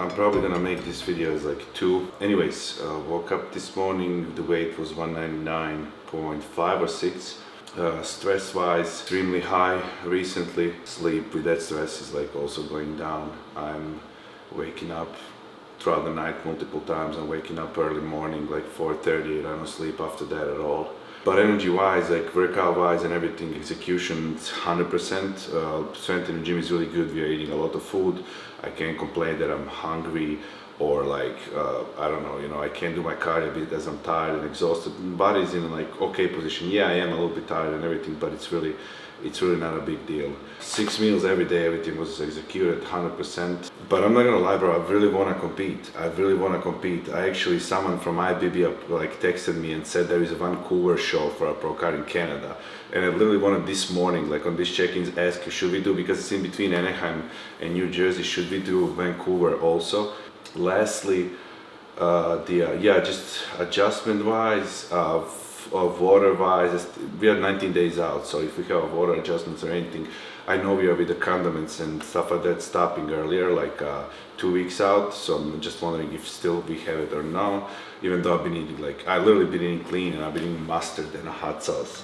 I'm probably gonna make this video as like 2. Anyways, woke up this morning, the weight was 199.5 or 6. Stress wise, extremely high recently. Sleep with that stress is like also going down. I'm waking up throughout the night multiple times. I'm waking up early morning like 4:30 and I don't sleep after that at all. But energy wise, like workout wise and everything, execution, it's 100%. Strength in the gym is really good. We are eating a lot of food. I can't complain that I'm hungry or like, I don't know, you know, I can't do my cardio because I'm tired and exhausted. Body's in like okay position. Yeah, I am a little bit tired and everything, but it's really not a big deal. 6 meals every day, everything was executed 100%. But I'm not gonna lie, bro, I really wanna compete. I actually, someone from IBB like texted me and said there is a Vancouver show for a pro card in Canada. And I literally wanted this morning, like on these check-ins, ask you, should we do, because it's in between Anaheim and New Jersey, should we do Vancouver also? Lastly, just adjustment wise, of water wise, we are 19 days out, so if we have water adjustments or anything, I know we are with the condiments and stuff like that stopping earlier, like 2 weeks out, so I'm just wondering if still we have it or no, even though I've been eating, like, I literally been eating clean and I've been eating mustard and a hot sauce.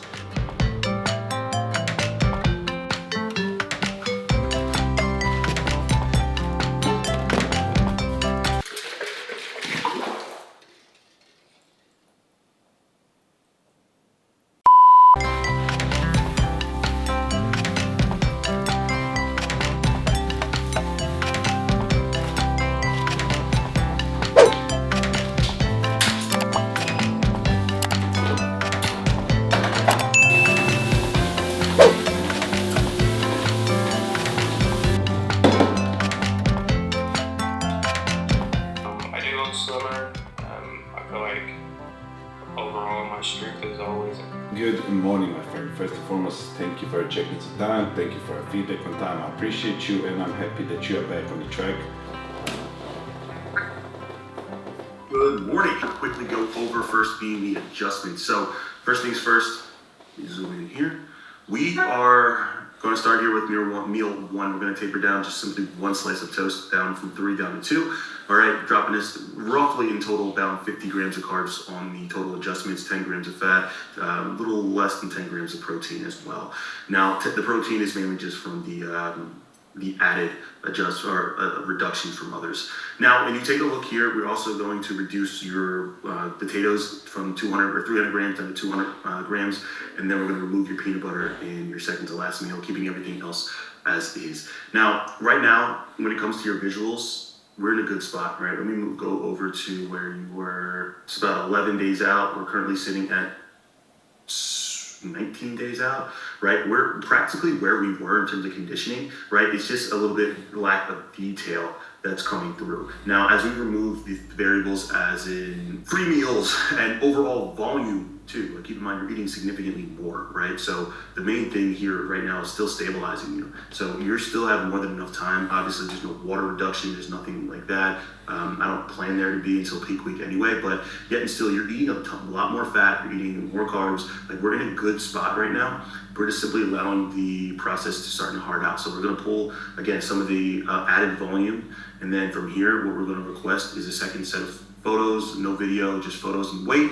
Good morning, my friend. First and foremost, thank you for checking some time. Thank you for your feedback on time. I appreciate you, and I'm happy that you are back on the track. Good morning. I'll quickly go over first being the adjustments. So first things first, zoom in here. We are going to start here with meal one. We're going to taper down just simply 1 slice of toast, down from 3 down to 2. All right, dropping this roughly in total about 50 grams of carbs on the total adjustments, 10 grams of fat, a little less than 10 grams of protein as well. Now, the protein is mainly just from the added reductions from others. Now, when you take a look here, we're also going to reduce your potatoes from 200 or 300 grams down to 200 grams, and then we're going to remove your peanut butter in your second to last meal, keeping everything else as is. Now, right now, when it comes to your visuals, we're in a good spot, right? Let me go over to where you were. It's about 11 days out. We're currently sitting at 19 days out, right? We're practically where we were in terms of conditioning, right? It's just a little bit lack of detail that's coming through. Now, as we remove the variables as in free meals and overall volume too, like keep in mind you're eating significantly more, right? So the main thing here right now is still stabilizing you. So you're still having more than enough time. Obviously there's no water reduction, there's nothing like that. I don't plan there to be until peak week anyway, but yet and still you're eating a lot more fat, you're eating more carbs. Like we're in a good spot right now. We're just simply allowing the process to start to hard out. So we're gonna pull, again, some of the added volume. And then from here, what we're gonna request is a second set of photos, no video, just photos and weight.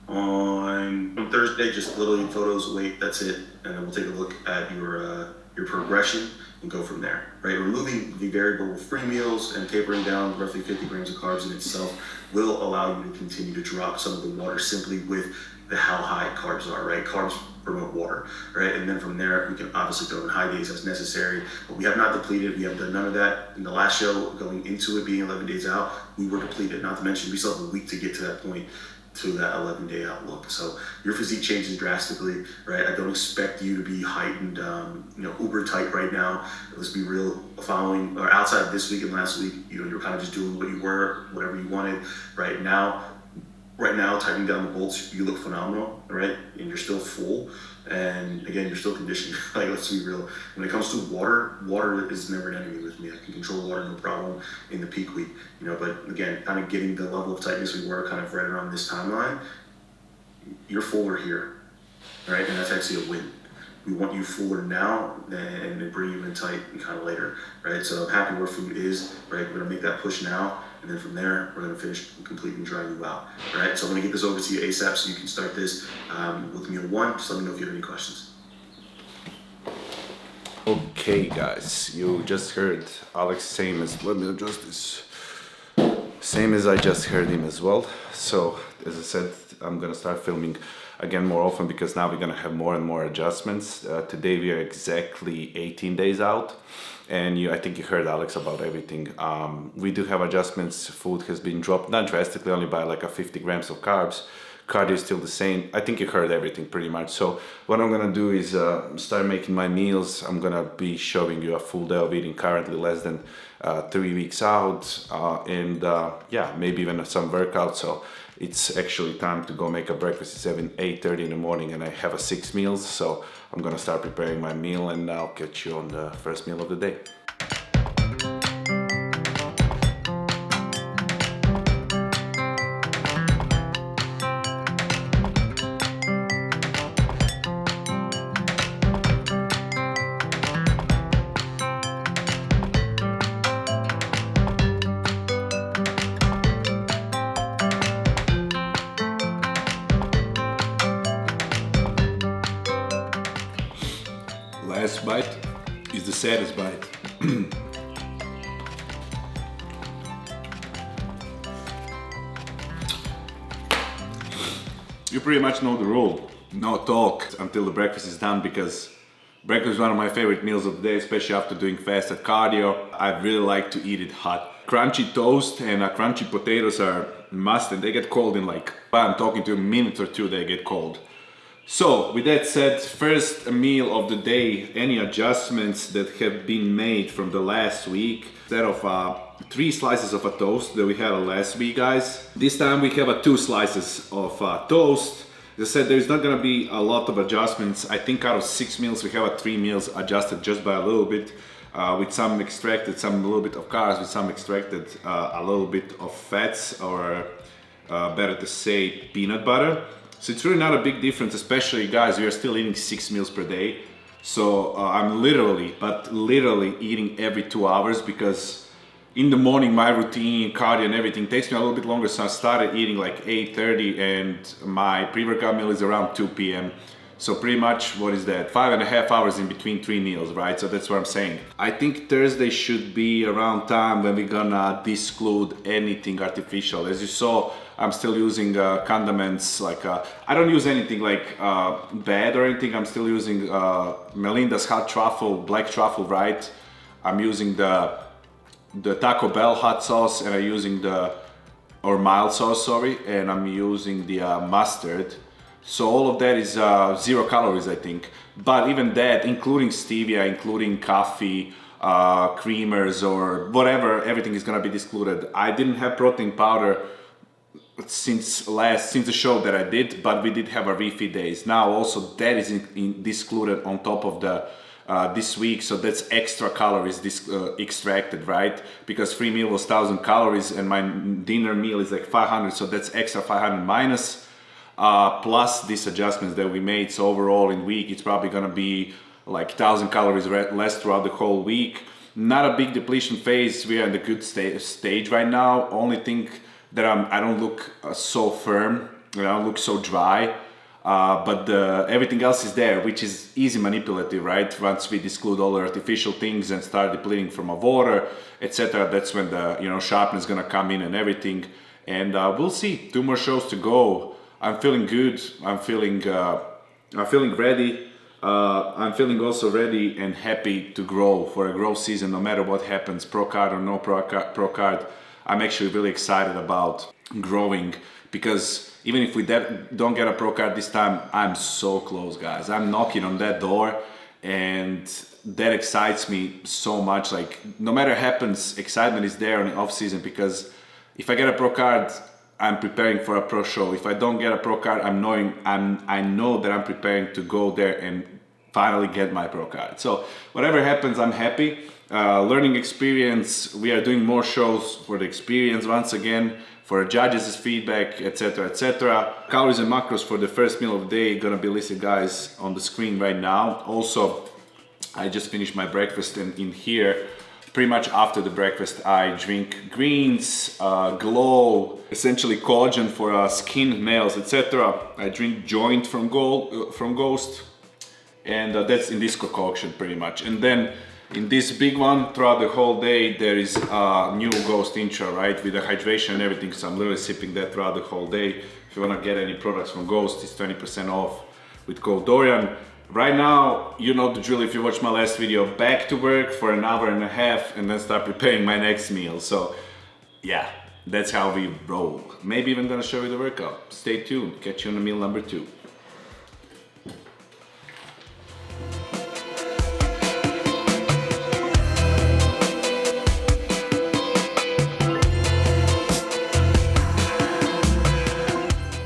On Thursday, just literally photos, weight, that's it. And then we'll take a look at your progression and go from there, right? Removing the variable free meals and tapering down roughly 50 grams of carbs in itself will allow you to continue to drop some of the water simply with the how high carbs are, right? Carbs promote water, right? And then from there, we can obviously throw in high days as necessary, but we have not depleted. We have done none of that. In the last show, going into it being 11 days out, we were depleted. Not to mention, we still have a week to get to that point, to that 11-day outlook. So your physique changes drastically, right? I don't expect you to be heightened, uber tight right now. Let's be real, following or outside of this week and last week, you're kind of just doing what you were, whatever you wanted. Right now, tightening down the bolts, you look phenomenal, right? And you're still full. And again, you're still conditioned. Like, let's be real. When it comes to water is never an enemy with me. I can control water, no problem, in the peak week. But again, kind of getting the level of tightness we were kind of right around this timeline, you're fuller here, right? And that's actually a win. We want you fuller now and then bring you in tight and kind of later, right? So I'm happy where food is, right? We're gonna make that push now, and then from there, we're gonna finish complete and dry you out, right? So I'm gonna get this over to you ASAP so you can start this with meal 1. Just let me know if you have any questions. Okay guys, you just heard Alex, same as, let me adjust this, same as I just heard him as well. So as I said, I'm gonna start filming again more often because now we're gonna have more and more adjustments. Today we are exactly 18 days out, and I think you heard Alex about everything. We do have adjustments. Food has been dropped, not drastically, only by like a 50 grams of carbs. Cardio is still the same. I think you heard everything pretty much. So what I'm gonna do is start making my meals. I'm gonna be showing you a full day of eating, currently less than 3 weeks out, and yeah, maybe even some workouts. So it's actually time to go make a breakfast. It's 8:30 in the morning, and I have 6 meals. So I'm gonna start preparing my meal, and I'll catch you on the first meal of the day. Last bite is the saddest bite. You pretty much know the rule. No talk until the breakfast is done, because breakfast is one of my favorite meals of the day, especially after doing fasted cardio. I really like to eat it hot. Crunchy toast and crunchy potatoes are must, and they get cold in like, I'm talking to a minute or two, they get cold. So with that said, first meal of the day, any adjustments that have been made from the last week. Instead of 3 slices of a toast that we had last week, guys, this time we have 2 slices of toast. As I said, there's not gonna be a lot of adjustments. I think out of 6 meals, we have 3 meals adjusted just by a little bit, with some extracted, a little bit of carbs, with some extracted, a little bit of fats, or better to say, peanut butter. So it's really not a big difference, especially guys, we are still eating 6 meals per day. So I'm literally eating every 2 hours, because in the morning my routine, cardio and everything takes me a little bit longer. So I started eating like 8:30, and my pre-workout meal is around 2 p.m. So pretty much, what is that? 5.5 hours in between 3 meals, right? So that's what I'm saying. I think Thursday should be around time when we're gonna disclude anything artificial. As you saw, I'm still using condiments, like I don't use anything like bad or anything. I'm still using Melinda's hot truffle, black truffle, right? I'm using the Taco Bell hot sauce, and I'm using or mild sauce, sorry, and I'm using the mustard. So all of that is 0 calories, I think. But even that, including stevia, including coffee, creamers, or whatever, everything is gonna be discluded. I didn't have protein powder since the show that I did, but we did have a refeed days. Now also that is discluded on top of the this week, so that's extra calories extracted, right? Because free meal was 1,000 calories and my dinner meal is like 500, so that's extra 500 minus plus these adjustments that we made. So overall in week it's probably gonna be like 1,000 calories less throughout the whole week. Not a big depletion phase. We are in the good stage right now. Only thing that I don't look so firm, I don't look so dry, but everything else is there, which is easy manipulative, right? Once we disclude all the artificial things and start depleting from our water, etc., that's when the sharpness is gonna come in and everything. And we'll see. 2 more shows to go. I'm feeling good. I'm feeling ready. I'm feeling also ready and happy to grow for a growth season, no matter what happens, pro card or no pro card. I'm actually really excited about growing, because even if we don't get a pro card this time, I'm so close, guys. I'm knocking on that door, and that excites me so much. Like, no matter what happens, excitement is there in the off season, because if I get a pro card, I'm preparing for a pro show. If I don't get a pro card, I know that I'm preparing to go there and finally get my pro card. So whatever happens, I'm happy. Learning experience, we are doing more shows for the experience once again, for judges' feedback, etc, etc. Calories and macros for the first meal of the day gonna be listed, guys, on the screen right now. Also, I just finished my breakfast, and in here, pretty much after the breakfast, I drink greens, glow, essentially collagen for skin, nails, etc. I drink joint from Ghost, and that's in this concoction pretty much. And then in this big one, throughout the whole day, there is a new Ghost intro, right, with the hydration and everything. So I'm literally sipping that throughout the whole day. If you wanna get any products from Ghost, it's 20% off with code Dorian. Right now, you know the drill if you watch my last video, back to work for an hour and a half and then start preparing my next meal. So yeah, that's how we roll. Maybe even gonna show you the workout. Stay tuned, catch you on the meal number 2.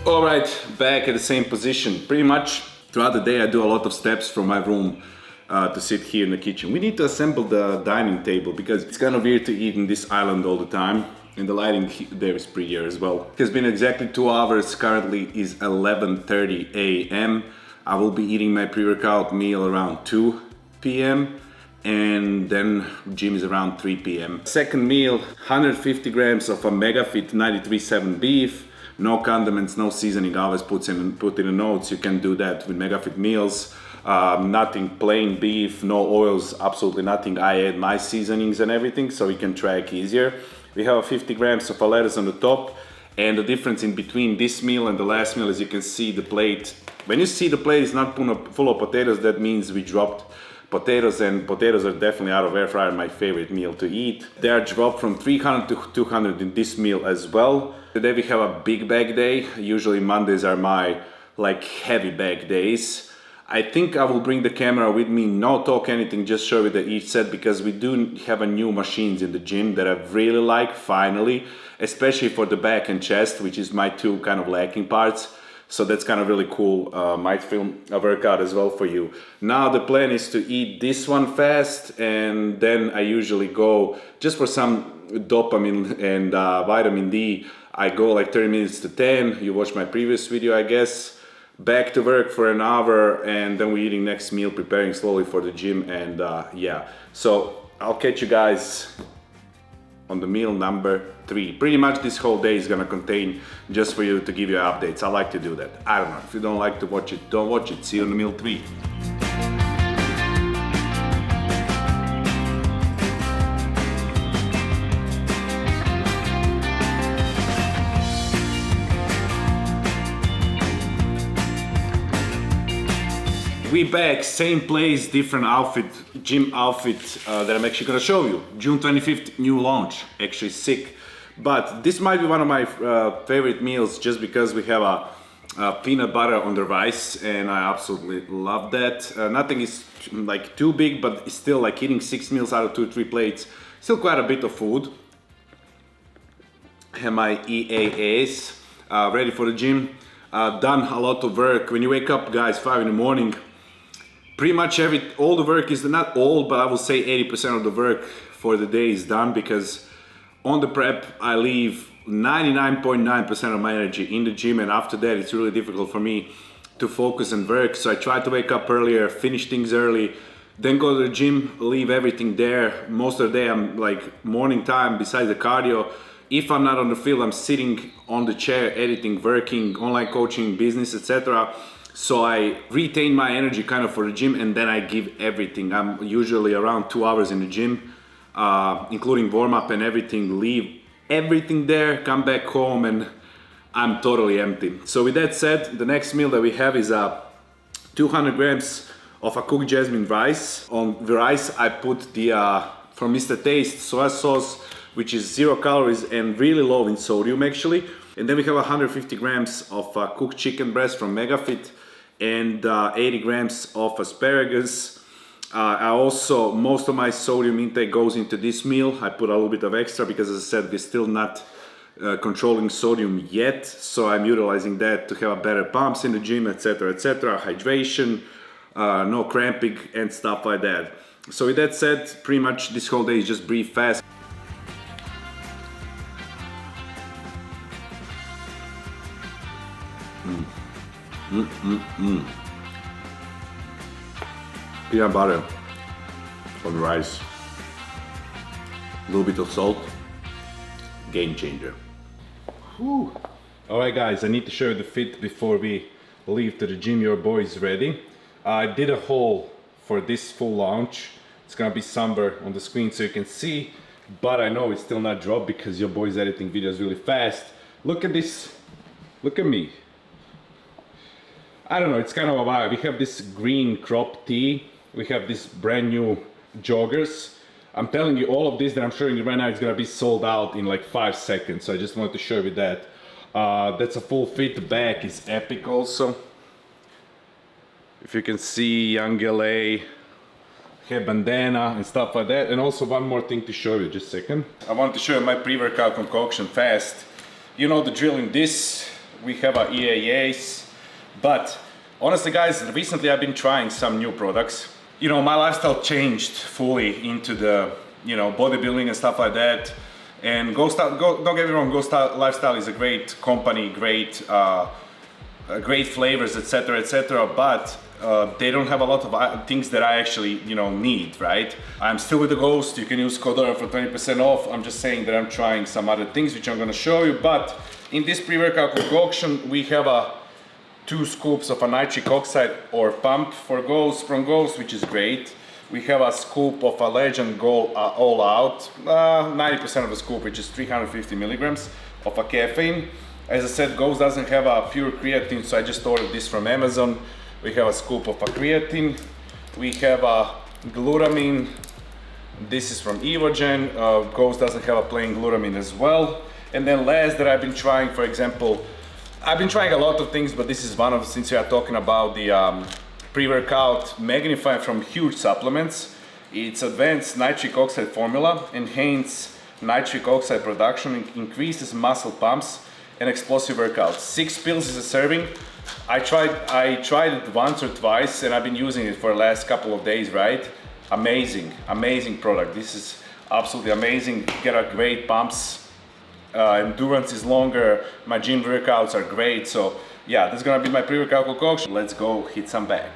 All right, back at the same position. Pretty much throughout the day I do a lot of steps from my room to sit here in the kitchen. We need to assemble the dining table because it's kind of weird to eat in this island all the time. And the lighting there is prettier as well. It has been exactly 2 hours. Currently is 11:30 a.m. I will be eating my pre-workout meal around 2 p.m. and then gym is around 3 p.m. Second meal, 150 grams of a MEGAFIT 93.7 beef. No condiments, no seasoning. I always put in the notes. You can do that with MEGAFIT meals. Nothing, plain beef, no oils, absolutely nothing. I add my seasonings and everything so we can track easier. We have 50 grams of lettuce on the top, and the difference in between this meal and the last meal is you can see the plate. When you see the plate is not full of potatoes, that means we dropped potatoes, and potatoes are definitely out of air fryer, my favorite meal to eat. They are dropped from 300 to 200 in this meal as well. Today we have a big bag day. Usually Mondays are my heavy bag days. I think I will bring the camera with me, not talk anything, just show you each set, because we do have a new machines in the gym that I really like finally, especially for the back and chest, which is my 2 kind of lacking parts. So that's kind of really cool. Might film a workout as well for you. Now the plan is to eat this one fast, and then I usually go just for some dopamine and vitamin D. I go 30 minutes to 10. You watched my previous video, I guess. Back to work for an hour, and then we're eating next meal, preparing slowly for the gym, and yeah. So I'll catch you guys on the meal number 3. Pretty much this whole day is gonna contain just for you to give you updates. I like to do that. I don't know, if you don't like to watch it, don't watch it. See you on the meal 3. We back, same place, different outfit, gym outfit that I'm actually gonna show you. June 25th, new launch, actually sick. But this might be one of my favorite meals just because we have a peanut butter on the rice, and I absolutely love that. Nothing is too big, but it's still eating 6 meals out of 2-3 plates. Still quite a bit of food. Have my EAAs ready for the gym. Done a lot of work. When you wake up, guys, 5 in the morning, pretty much all the work is, not all, but I will say 80% of the work for the day is done, because on the prep I leave 99.9% of my energy in the gym, and after that it's really difficult for me to focus and work. So I try to wake up earlier, finish things early, then go to the gym, leave everything there. Most of the day I'm morning time, besides the cardio. If I'm not on the field, I'm sitting on the chair, editing, working, online coaching, business, etc. So I retain my energy kind of for the gym, and then I give everything. I'm usually around 2 hours in the gym, including warm up and everything, leave everything there, come back home, and I'm totally empty. So with that said, the next meal that we have is 200 grams of a cooked jasmine rice. On the rice, I put the, from Mr. Taste, soy sauce, which is 0 calories and really low in sodium actually. And then we have 150 grams of cooked chicken breast from MEGAFIT, and 80 grams of asparagus. I also, most of my sodium intake goes into this meal. I put a little bit of extra because, as I said, we're still not controlling sodium yet. So I'm utilizing that to have better pumps in the gym, etc., etc. Hydration. no cramping and stuff like that. So with that said, pretty much this whole day is just breathe fast. Peanut butter on rice, a little bit of salt, game changer. Whew. All right guys, I need to show you the fit before we leave to the gym. Your boy is ready. I did a haul for this full launch. It's gonna be somewhere on the screen so you can see, but I know it's still not dropped because your boy's editing videos really fast. Look at this, look at me. I don't know, it's kind of a vibe. We have this green crop tee, we have this brand new joggers. I'm telling you, all of this that I'm showing you right now is gonna be sold out in like 5 seconds, so I just wanted to show you that. That's a full fit. The back is epic also. If you can see, young LA, hair bandana and stuff like that. And also one more thing to show you, just a second. I want to show you my pre-workout concoction fast. You know the drill in this. We have our EAAs. But honestly guys, recently I've been trying some new products. You know, my lifestyle changed fully into the, you know, bodybuilding and stuff like that. And don't get me wrong, Lifestyle is a great company, great flavors, etc., etc. But they don't have a lot of things that I actually, you know, need, right? I'm still with the Ghost. You can use code Dorian for 20% off. I'm just saying that I'm trying some other things which I'm gonna show you. But in this pre-workout concoction, we have 2 scoops of a nitric oxide or pump from Ghost, which is great. We have a scoop of a Legend Gold All Out, 90% of the scoop, which is 350 milligrams of a caffeine. As I said, Ghost doesn't have a pure creatine, so I just ordered this from Amazon. We have a scoop of a creatine. We have a glutamine. This is from Evogen. Ghost doesn't have a plain glutamine as well. And then last that I've been trying, for example, I've been trying a lot of things, but this is one of, since we are talking about the pre-workout Magnify from Huge Supplements. It's advanced nitric oxide formula, enhance nitric oxide production, increases muscle pumps and explosive workouts. 6 pills is a serving. I tried it once or twice and I've been using it for the last couple of days, right? Amazing product. This is absolutely amazing. Get a great pumps. Endurance is longer. My gym workouts are great. So yeah, this is gonna be my pre-workout concoction. Let's go hit some bag.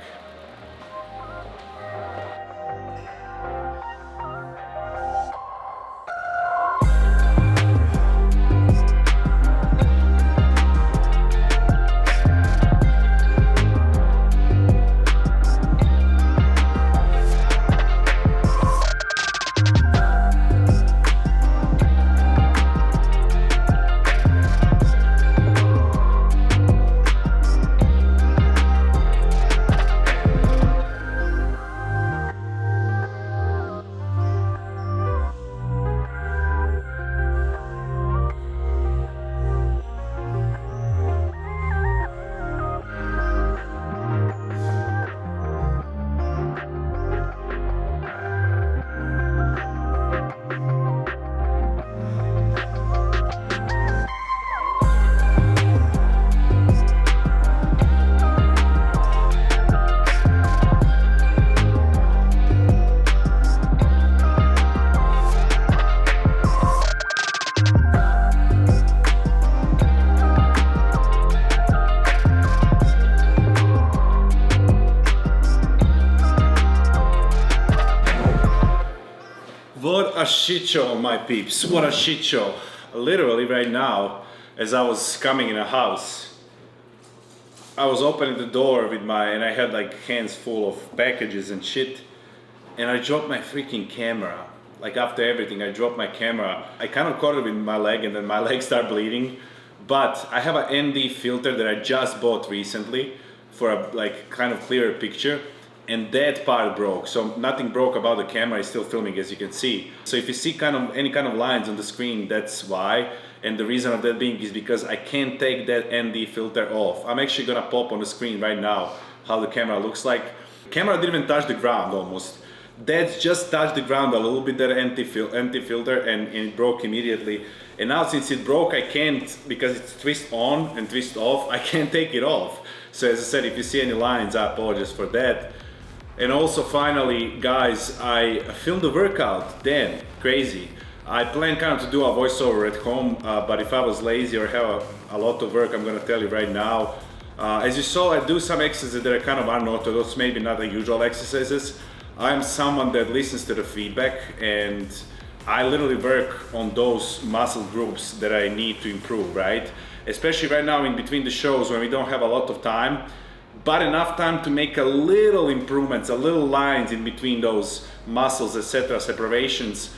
What a shit show, my peeps. What a shit show. Literally right now, as I was coming in a house, I was opening the door with and I had like hands full of packages and shit, and I dropped my freaking camera. Like after everything, I dropped my camera. I kind of caught it with my leg and then my leg started bleeding. But I have an ND filter that I just bought recently for a like kind of clearer picture. And that part broke, so nothing broke about the camera. Is still filming, as you can see. So if you see any kind of lines on the screen, that's why. And the reason of that being is because I can't take that ND filter off. I'm actually gonna pop on the screen right now how the camera looks like. Camera didn't even touch the ground almost. That just touched the ground a little bit, that ND filter, and it broke immediately. And now since it broke, I can't, because it's twist on and twist off, I can't take it off. So as I said, if you see any lines, I apologize for that. And also finally, guys, I filmed the workout. Damn, crazy. I plan kind of to do a voiceover at home, but if I was lazy or have a lot of work, I'm gonna tell you right now. As you saw, I do some exercises that are kind of unorthodox, maybe not the usual exercises. I'm someone that listens to the feedback, and I literally work on those muscle groups that I need to improve, right? Especially right now in between the shows when we don't have a lot of time, but enough time to make a little improvements, a little lines in between those muscles, etc., separations.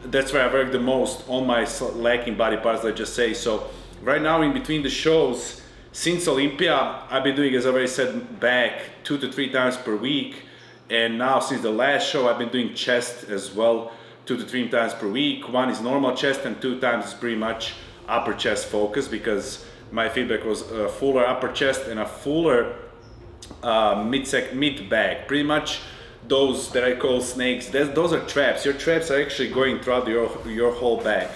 That's where I work the most on my lacking body parts, let's just say. So right now in between the shows, since Olympia, I've been doing, as I already said, back 2 to 3 times per week. And now since the last show, I've been doing chest as well, 2 to 3 times per week. 1 is normal chest and 2 times is pretty much upper chest focus, because my feedback was a fuller upper chest and a fuller mid back. Pretty much those that I call snakes, those are traps. Your traps are actually going throughout your whole back.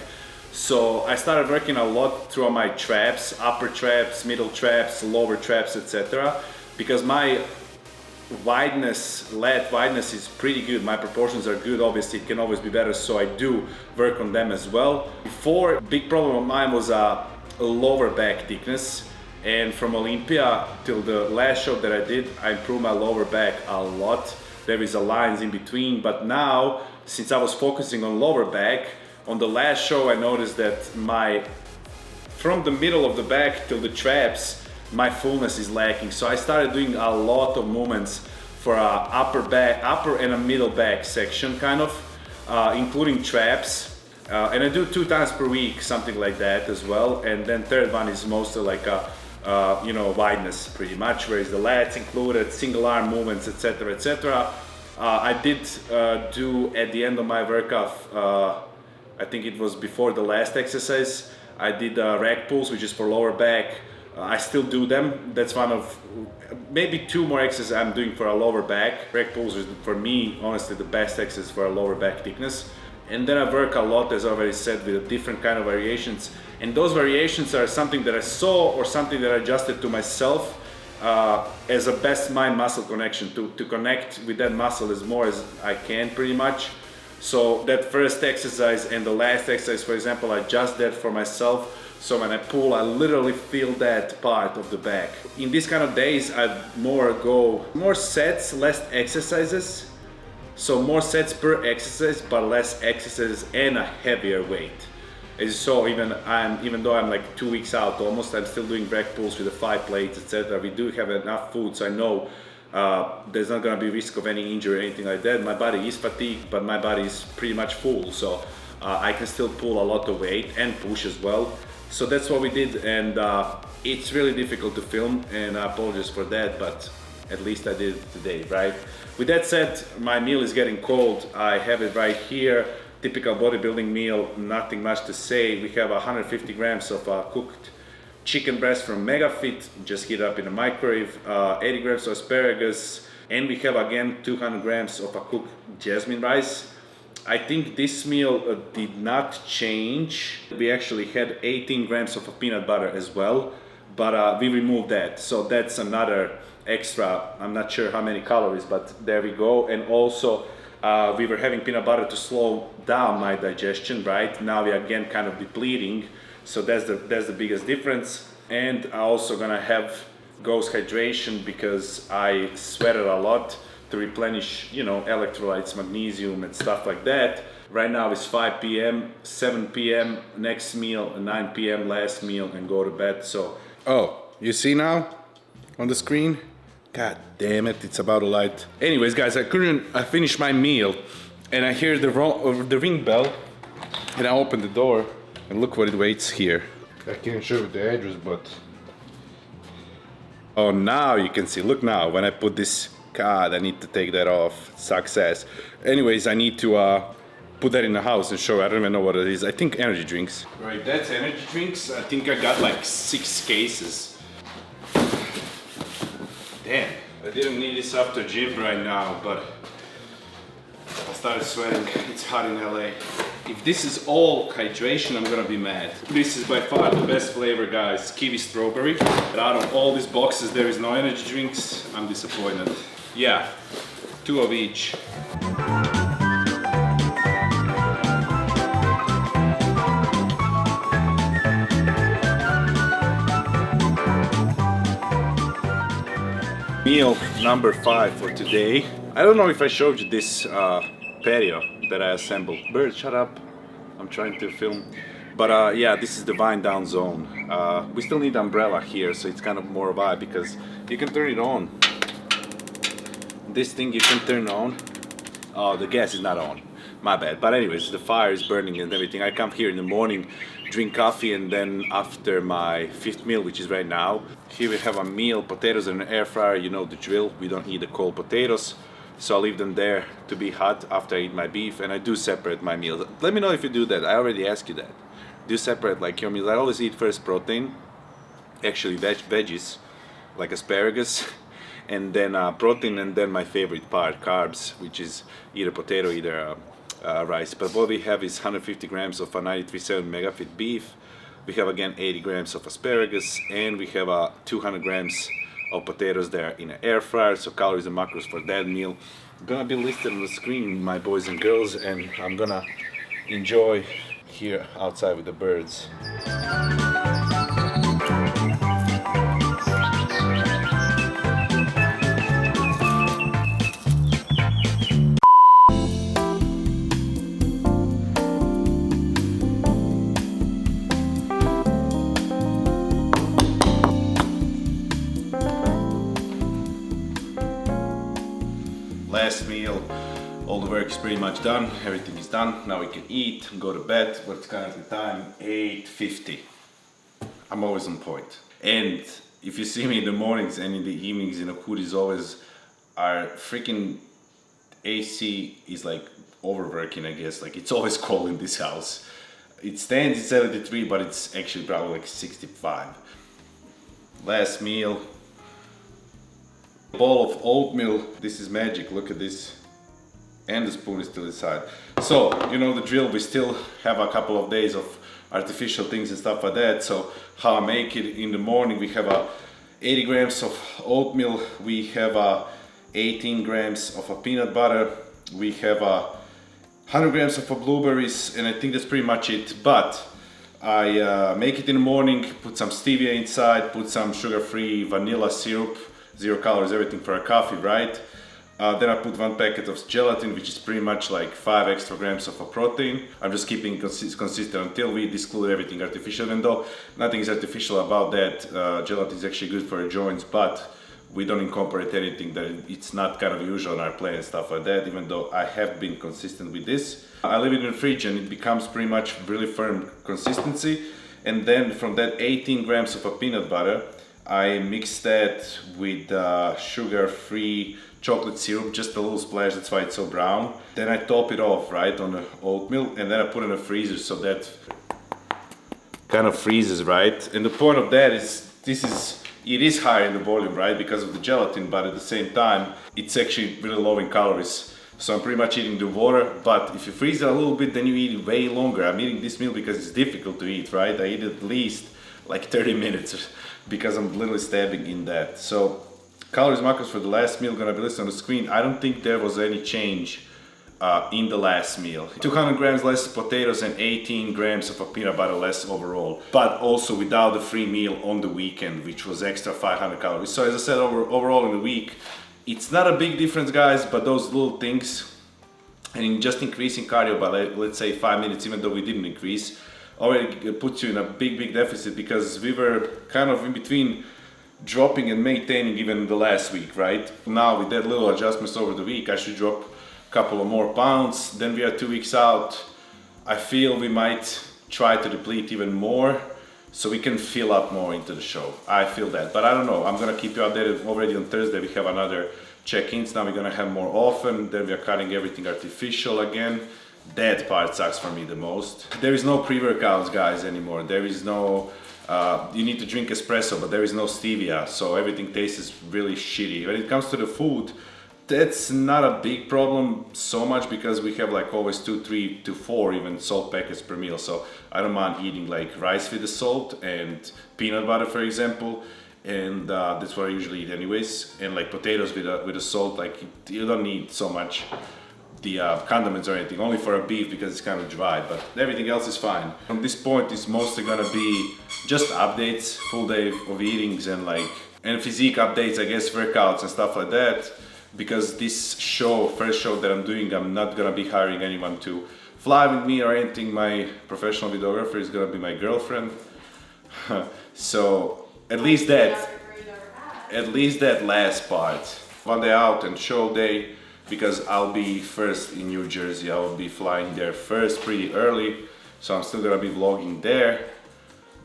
So I started working a lot through my traps, upper traps, middle traps, lower traps, etc. Because my wideness, lat wideness is pretty good. My proportions are good. Obviously it can always be better, so I do work on them as well. Before, big problem of mine was a lower back thickness, and from Olympia till the last show that I did, I improved my lower back a lot. There is a lines in between, but now since I was focusing on lower back, on the last show I noticed that from the middle of the back till the traps, my fullness is lacking. So I started doing a lot of movements for upper and a middle back section, kind of, including traps. And I do 2 times per week, something like that as well. And then third one is mostly like wideness, pretty much, whereas the lats included, single arm movements, etc., etc. I did do at the end of my workout, I think it was before the last exercise, I did rack pulls, which is for lower back. I still do them. That's one of maybe 2 more exercises I'm doing for a lower back. Rack pulls is, for me, honestly, the best exercise for a lower back thickness. And then I work a lot, as I already said, with different kind of variations. And those variations are something that I saw or something that I adjusted to myself as a best mind-muscle connection, to connect with that muscle as more as I can, pretty much. So that first exercise and the last exercise, for example, I adjust that for myself. So when I pull, I literally feel that part of the back. In these kind of days, I go more sets, less exercises. So more sets per exercise, but less exercises and a heavier weight. As you saw, even though I'm like 2 weeks out almost, I'm still doing rack pulls with the 5 plates, etc. We do have enough food, so I know there's not gonna be risk of any injury or anything like that. My body is fatigued, but my body is pretty much full, so I can still pull a lot of weight and push as well. So that's what we did, and it's really difficult to film, and I apologize for that, but at least I did it today, right? With that said, my meal is getting cold. I have it right here. Typical bodybuilding meal, nothing much to say. We have 150 grams of cooked chicken breast from MEGAFit, just heat up in the microwave, 80 grams of asparagus, and we have again 200 grams of cooked jasmine rice. I think this meal did not change. We actually had 18 grams of peanut butter as well, but we removed that. So that's another extra, I'm not sure how many calories, but there we go. And also we were having peanut butter to slow down my digestion, right? Now we are again kind of depleting. So that's the biggest difference. And I'm also gonna have ghost hydration because I sweated a lot to replenish, electrolytes, magnesium and stuff like that. Right now it's 5 p.m., 7 p.m. next meal, 9 p.m. last meal, and go to bed. So, oh, you see now on the screen? God damn it, it's about a light. Anyways, guys, I finished my meal and I hear the ring bell and I open the door and look what it waits here. I can't show you the address, but... Oh, now you can see, look now, when I put this, God, I need to take that off, success. Anyways, I need to put that in the house and show, I don't even know what it is. I think energy drinks. Right, that's energy drinks. I think I got like 6 cases. Damn, I didn't need this after gym right now, but I started sweating. It's hot in LA. If this is all hydration, I'm gonna be mad. This is by far the best flavor, guys, kiwi strawberry. But out of all these boxes, there is no energy drinks. I'm disappointed. Yeah, 2 of each. Meal number 5 for today. I don't know if I showed you this patio that I assembled. Bird, shut up. I'm trying to film. But yeah, this is the wind down zone. We still need umbrella here, so it's kind of more vibe because you can turn it on. This thing you can turn on. Oh, the gas is not on. My bad. But anyways, the fire is burning and everything. I come here in the morning, drink coffee, and then after my 5th meal, which is right now, here we have a meal, potatoes in an air fryer. You know the drill. We don't eat the cold potatoes. So I'll leave them there to be hot after I eat my beef, and I do separate my meals. Let me know if you do that. I already asked you that. Do you separate like your meals? I always eat first protein, actually veggies, like asparagus, and then protein, and then my favorite part, carbs, which is either potato, either rice. But what we have is 150 grams of a 93.7 megafit beef. We have again 80 grams of asparagus, and we have 200 grams of potatoes there in an air fryer. So calories and macros for that meal gonna be listed on the screen, my boys and girls, and I'm gonna enjoy here outside with the birds. Last meal, all the work is pretty much done, everything is done. Now we can eat, go to bed. What's currently time? 8:50. I'm always on point. And if you see me in the mornings and in the evenings, in a hoodies, always our freaking AC is like overworking, I guess. Like it's always cold in this house. It stands at 73, but it's actually probably like 65. Last meal. Bowl of oatmeal. This is magic, look at this. And the spoon is still inside. So, you know the drill, we still have a couple of days of artificial things and stuff like that. So how I make it in the morning, we have 80 grams of oatmeal, we have 18 grams of a peanut butter, we have 100 grams of blueberries, and I think that's pretty much it. But I make it in the morning, put some stevia inside, put some sugar-free vanilla syrup, 0 calories, everything for a coffee, right? Then I put 1 packet of gelatin, which is pretty much like 5 extra grams of a protein. I'm just keeping it consistent until we exclude everything artificial, even though nothing is artificial about that. Gelatin is actually good for your joints, but we don't incorporate anything that it's not kind of usual on our plate and stuff like that, even though I have been consistent with this. I leave it in the fridge and it becomes pretty much really firm consistency. And then from that 18 grams of a peanut butter, I mix that with sugar-free chocolate syrup, just a little splash, that's why it's so brown. Then I top it off, right, on the oatmeal, and then I put it in the freezer so that kind of freezes, right? And the point of that is, it is higher in the volume, right, because of the gelatin, but at the same time, it's actually really low in calories. So I'm pretty much eating the water, but if you freeze it a little bit, then you eat it way longer. I'm eating this meal because it's difficult to eat, right? I eat at least like 30 minutes because I'm literally stabbing in that. So calories macros for the last meal gonna be listed on the screen. I don't think there was any change in the last meal. 200 grams less potatoes and 18 grams of a peanut butter less overall, but also without the free meal on the weekend, which was extra 500 calories. So as I said, overall in the week, it's not a big difference, guys, but those little things, and just increasing cardio by let's say 5 minutes, even though we didn't increase, already puts you in a big deficit, because we were kind of in between dropping and maintaining even the last week, right? Now with that little adjustments over the week, I should drop a couple of more pounds. Then we are 2 weeks out. I feel we might try to deplete even more so we can fill up more into the show. I feel that, but I don't know. I'm gonna keep you updated. Already on Thursday we have another check-ins. Now we're gonna have more often. Then we are cutting everything artificial again. That part sucks for me the most. There is no pre-workouts, guys, anymore. There is no, you need to drink espresso, but there is no stevia, so everything tastes really shitty. When it comes to the food, that's not a big problem so much, because we have like always 2, 3 to 4 even salt packets per meal. So I don't mind eating like rice with the salt and peanut butter, for example, and that's what I usually eat anyways. And like potatoes with a salt, like you don't need so much the condiments or anything, only for a beef because it's kind of dry, but everything else is fine. From this point, it's mostly gonna be just updates, full day of eatings and physique updates, I guess, workouts and stuff like that. Because this first show that I'm doing, I'm not gonna be hiring anyone to fly with me or anything. My professional videographer is gonna be my girlfriend. So at least that last part, one day out and show day, because I'll be first in New Jersey. I will be flying there first pretty early, so I'm still gonna be vlogging there.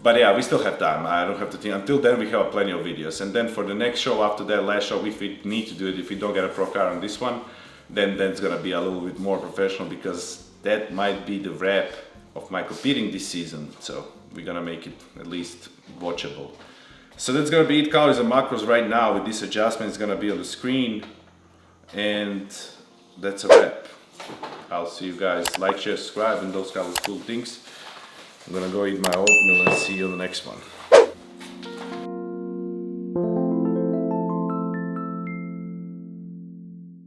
But yeah, we still have time. I don't have to think. Until then, we have plenty of videos. And then for the next show, after that last show, if we need to do it, if we don't get a pro car on this one, then it's gonna be a little bit more professional, because that might be the wrap of my competing this season. So we're gonna make it at least watchable. So that's gonna be it. Calories and macros right now with this adjustment. It's gonna be on the screen. And that's a wrap. I'll see you guys. Like, share, subscribe, and those kind of cool things. I'm gonna go eat my oatmeal and see you on the next one.